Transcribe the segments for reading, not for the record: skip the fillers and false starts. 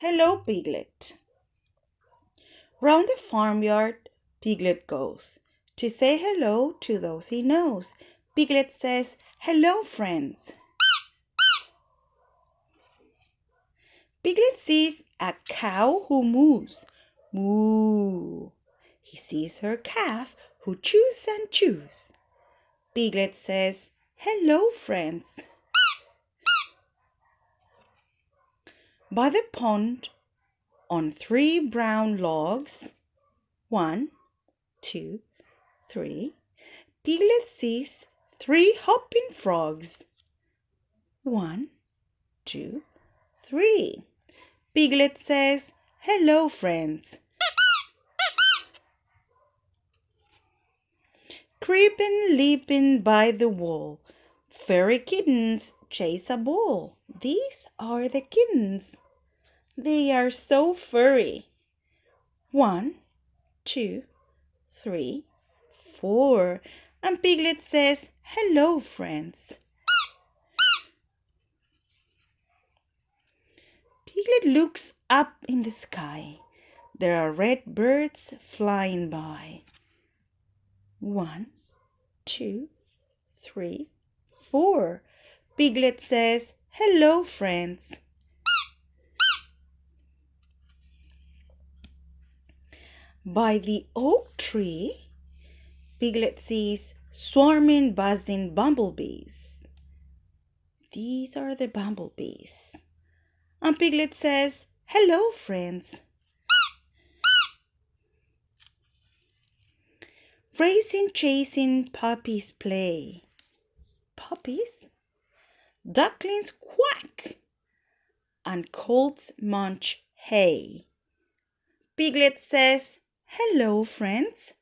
Hello, Piglet. Round the farmyard, Piglet goes to say hello to those he knows. Piglet says, "Hello, friends." Piglet sees a cow who moves. Moo. He sees her calf who chews and chews. Piglet says, "Hello, friends." By the pond, on 3 brown logs, 1, 2, 3, Piglet sees 3 hopping frogs. 1, 2, 3. Piglet says, "Hello, friends." Creeping, leaping by the wall, fairy kittens chase a ball. These are the kittens. They are so furry. 1, 2, 3, 4. And Piglet says, "Hello, friends." Piglet looks up in the sky. There are red birds flying by. 1, 2, 3, 4. Piglet says, "Hello, friends." By the oak tree, Piglet sees swarming, buzzing bumblebees. These are the bumblebees. And Piglet says, "Hello, friends." Racing, chasing, puppies play. Puppies? Ducklings quack, and colts munch hay. Piglet says, "Hello, friends."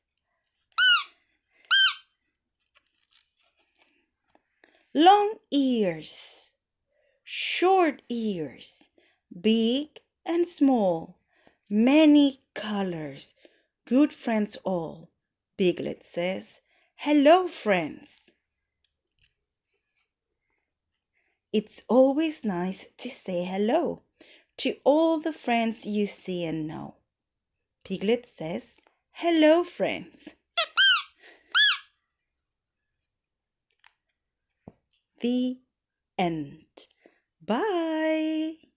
Long ears, short ears, big and small, many colors, good friends all. Piglet says, "Hello, friends." It's always nice to say hello to all the friends you see and know. Piglet says, "Hello, friends." The end. Bye.